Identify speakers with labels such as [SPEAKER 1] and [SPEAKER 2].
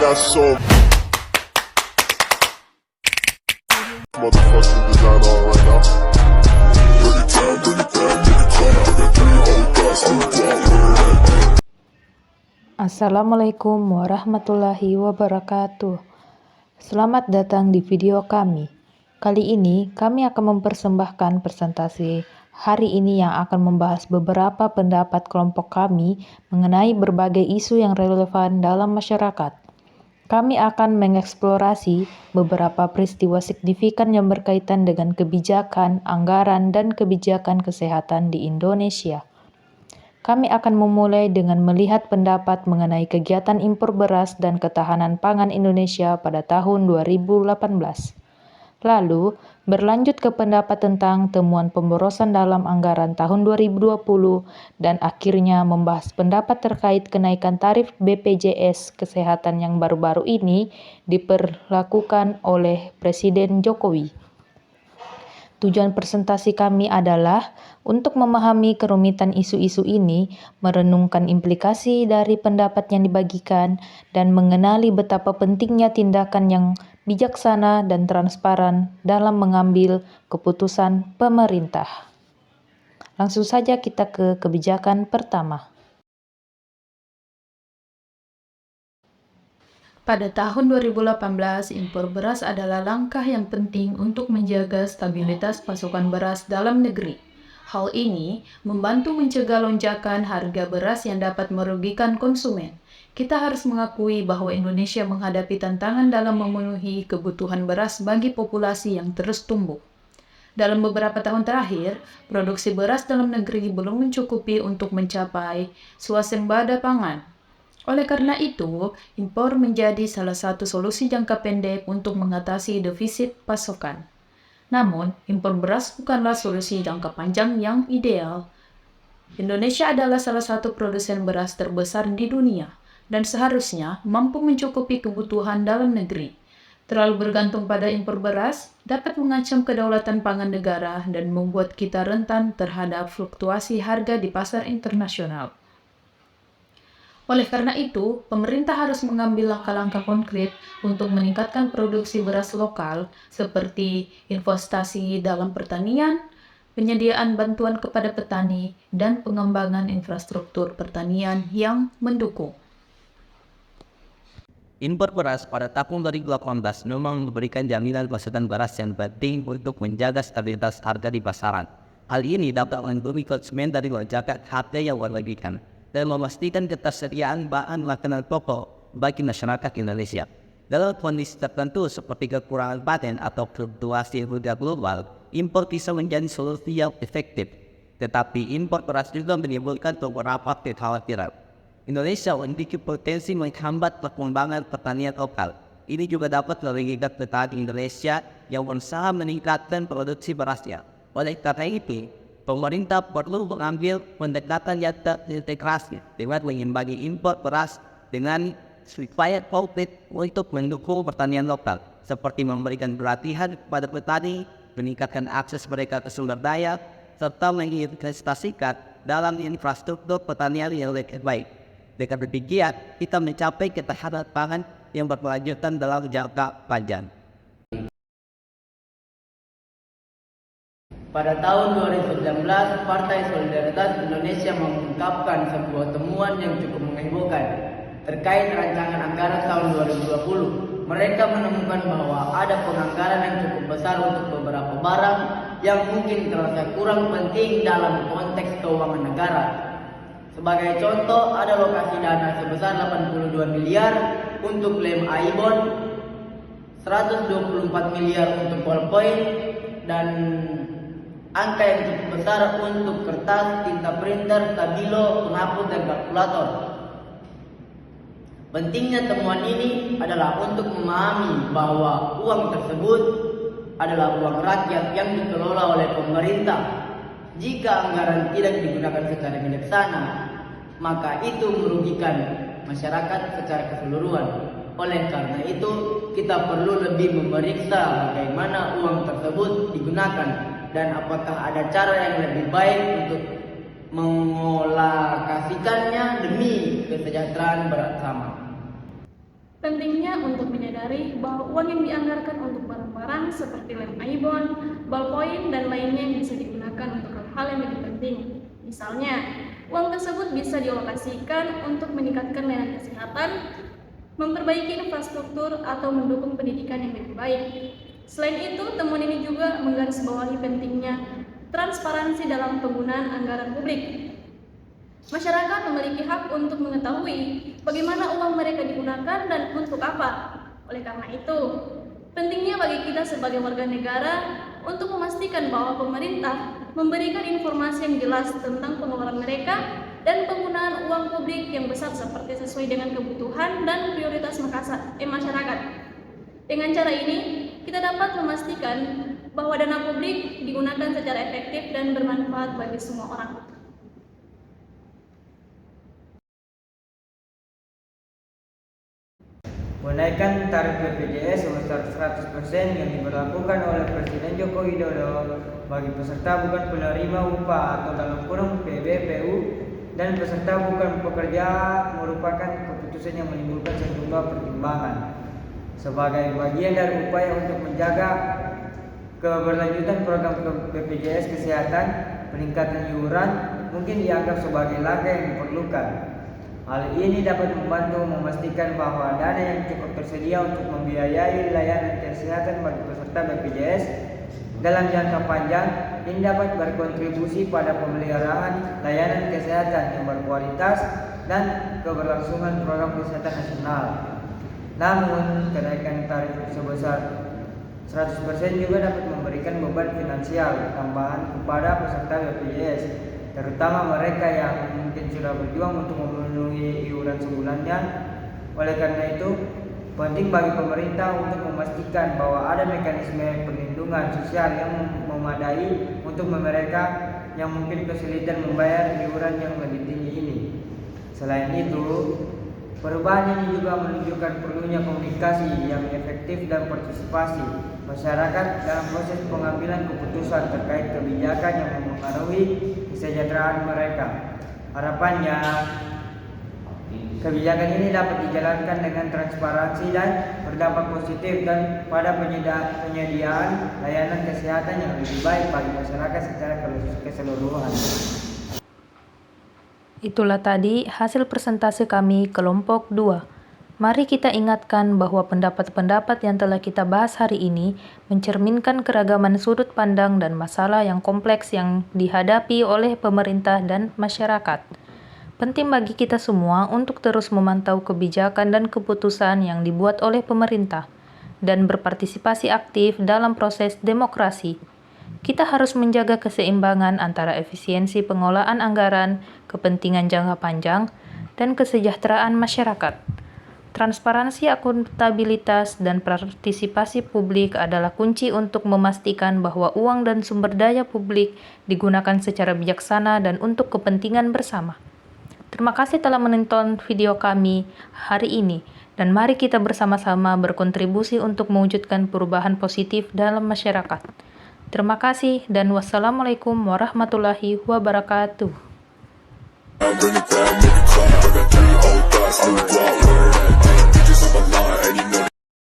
[SPEAKER 1] got so motherfucking design on right now. Bring it down, bring it down, bring it down. I got 3 old guys on the block.
[SPEAKER 2] Assalamualaikum warahmatullahi wabarakatuh. Selamat datang di video kami. Kali ini kami akan mempersembahkan presentasi hari ini yang akan membahas beberapa pendapat kelompok kami mengenai berbagai isu yang relevan dalam masyarakat. Kami akan mengeksplorasi beberapa peristiwa signifikan yang berkaitan dengan kebijakan, anggaran, dan kebijakan kesehatan di Indonesia. Kami akan memulai dengan melihat pendapat mengenai kegiatan impor beras dan ketahanan pangan Indonesia pada tahun 2018. Lalu, berlanjut ke pendapat tentang temuan pemborosan dalam anggaran tahun 2020 dan akhirnya membahas pendapat terkait kenaikan tarif BPJS Kesehatan yang baru-baru ini diperlakukan oleh Presiden Jokowi. Tujuan presentasi kami adalah untuk memahami kerumitan isu-isu ini, merenungkan implikasi dari pendapat yang dibagikan, dan mengenali betapa pentingnya tindakan yang bijaksana dan transparan dalam mengambil keputusan pemerintah. Langsung saja kita ke kebijakan pertama. Pada tahun 2018, impor beras adalah langkah yang penting untuk menjaga stabilitas pasokan beras dalam negeri. Hal ini membantu mencegah lonjakan harga beras yang dapat merugikan konsumen. Kita harus mengakui bahwa Indonesia menghadapi tantangan dalam memenuhi kebutuhan beras bagi populasi yang terus tumbuh. Dalam beberapa tahun terakhir, produksi beras dalam negeri belum mencukupi untuk mencapai swasembada pangan. Oleh karena itu, impor menjadi salah satu solusi jangka pendek untuk mengatasi defisit pasokan. Namun, impor beras bukanlah solusi jangka panjang yang ideal. Indonesia adalah salah satu produsen beras terbesar di dunia dan seharusnya mampu mencukupi kebutuhan dalam negeri. Terlalu bergantung pada impor beras dapat mengancam kedaulatan pangan negara dan membuat kita rentan terhadap fluktuasi harga di pasar internasional. Oleh karena itu, pemerintah harus mengambil langkah-langkah konkret untuk meningkatkan produksi beras lokal seperti investasi dalam pertanian, penyediaan bantuan kepada petani, dan pengembangan infrastruktur pertanian yang mendukung.
[SPEAKER 3] Impor beras pada tahun 2018 memang memberikan jaminan pasokan beras yang penting untuk menjaga stabilitas harga di pasaran. Hal ini dapat melindungi konsumen dari lonjakan harga yang berlebihan dan memastikan ketersediaan bahan makanan pokok bagi masyarakat Indonesia. Dalam kondisi tertentu seperti kekurangan panen atau fluktuasi harga global, impor bisa menjadi solusi yang efektif. Tetapi impor beras juga menimbulkan beberapa kekhawatiran. Indonesia memiliki potensi menghambat perkembangan pertanian lokal. Ini juga dapat merugikan petani Indonesia yang berusaha meningkatkan produksi berasnya. Oleh karena itu, pemerintah perlu mengambil pendekatan yang terintegrasi dengan mengimbangi impor beras dengan supaya konkret untuk mendukung pertanian lokal, seperti memberikan pelatihan kepada petani, meningkatkan akses mereka ke sumber daya, serta menginvestasikan dalam infrastruktur pertanian yang lebih baik. Dengan demikian, kita mencapai ketahanan pangan yang berkelanjutan dalam jangka panjang.
[SPEAKER 4] Pada tahun 2019, Partai Solidaritas Indonesia mengungkapkan sebuah temuan yang cukup menghebohkan terkait rancangan anggaran tahun 2020. Mereka menemukan bahwa ada penganggaran yang cukup besar untuk beberapa barang yang mungkin terasa kurang penting dalam konteks keuangan negara. Sebagai contoh, ada alokasi dana sebesar 82 miliar untuk klaim Aibon, 124 miliar untuk ballpoint, dan angka yang cukup besar untuk kertas, tinta printer, stabilo, penghapus, dan kalkulator. Pentingnya temuan ini adalah untuk memahami bahwa uang tersebut adalah uang rakyat yang dikelola oleh pemerintah. Jika anggaran tidak digunakan secara bijaksana, maka itu merugikan masyarakat secara keseluruhan. Oleh karena itu, kita perlu lebih memeriksa bagaimana uang tersebut digunakan dan apakah ada cara yang lebih baik untuk mengolahkasikannya demi kesejahteraan bersama.
[SPEAKER 5] Pentingnya untuk menyadari bahwa uang yang dianggarkan untuk barang-barang seperti lem aibon, ballpoint, dan lainnya yang bisa digunakan untuk hal-hal yang lebih penting. Misalnya, uang tersebut bisa dialokasikan untuk meningkatkan layanan kesehatan, memperbaiki infrastruktur, atau mendukung pendidikan yang lebih baik. Selain itu, temuan ini juga menggarisbawahi pentingnya transparansi dalam penggunaan anggaran publik. Masyarakat memiliki hak untuk mengetahui bagaimana uang mereka digunakan dan untuk apa. Oleh karena itu, pentingnya bagi kita sebagai warga negara untuk memastikan bahwa pemerintah memberikan informasi yang jelas tentang pengeluaran mereka dan penggunaan uang publik yang besar seperti sesuai dengan kebutuhan dan prioritas masyarakat. Dengan cara ini, kita dapat memastikan bahwa dana publik digunakan secara efektif dan bermanfaat bagi semua orang.
[SPEAKER 6] Menaikkan tarif BPJS sebesar 100% yang diberlakukan oleh Presiden Joko Widodo bagi peserta bukan penerima upah atau dalam kurung PBPU dan peserta bukan pekerja merupakan keputusan yang menimbulkan sejumlah pertimbangan. Sebagai bagian dari upaya untuk menjaga keberlanjutan program BPJS Kesehatan, peningkatan iuran mungkin dianggap sebagai langkah yang diperlukan. Hal ini dapat membantu memastikan bahwa dana yang cukup tersedia untuk membiayai layanan kesehatan bagi peserta BPJS dalam jangka panjang ini dapat berkontribusi pada pemeliharaan layanan kesehatan yang berkualitas dan keberlangsungan program kesehatan nasional. Namun, kenaikan tarif sebesar 100% juga dapat memberikan beban finansial tambahan kepada peserta BPJS, terutama mereka yang mungkin sudah berjuang untuk memenuhi iuran sebulannya. Oleh karena itu, penting bagi pemerintah untuk memastikan bahwa ada mekanisme perlindungan sosial yang memadai untuk mereka yang mungkin kesulitan membayar iuran yang lebih tinggi ini. Selain itu, perubahan ini juga menunjukkan perlunya komunikasi yang efektif dan partisipasi masyarakat dalam proses pengambilan keputusan terkait kebijakan yang mempengaruhi kesejahteraan mereka. Harapannya, kebijakan ini dapat dijalankan dengan transparansi dan berdampak positif dan pada penyediaan layanan kesehatan yang lebih baik bagi masyarakat secara keseluruhan.
[SPEAKER 2] Itulah tadi hasil presentasi kami kelompok 2. Mari kita ingatkan bahwa pendapat-pendapat yang telah kita bahas hari ini mencerminkan keragaman sudut pandang dan masalah yang kompleks yang dihadapi oleh pemerintah dan masyarakat. Penting bagi kita semua untuk terus memantau kebijakan dan keputusan yang dibuat oleh pemerintah dan berpartisipasi aktif dalam proses demokrasi. Kita harus menjaga keseimbangan antara efisiensi pengelolaan anggaran, kepentingan jangka panjang, dan kesejahteraan masyarakat. Transparansi, akuntabilitas, dan partisipasi publik adalah kunci untuk memastikan bahwa uang dan sumber daya publik digunakan secara bijaksana dan untuk kepentingan bersama. Terima kasih telah menonton video kami hari ini, dan mari kita bersama-sama berkontribusi untuk mewujudkan perubahan positif dalam masyarakat. Terima kasih dan wassalamualaikum warahmatullahi wabarakatuh.
[SPEAKER 1] Bring it down, make it clap. I got 3 old thoughts, I'm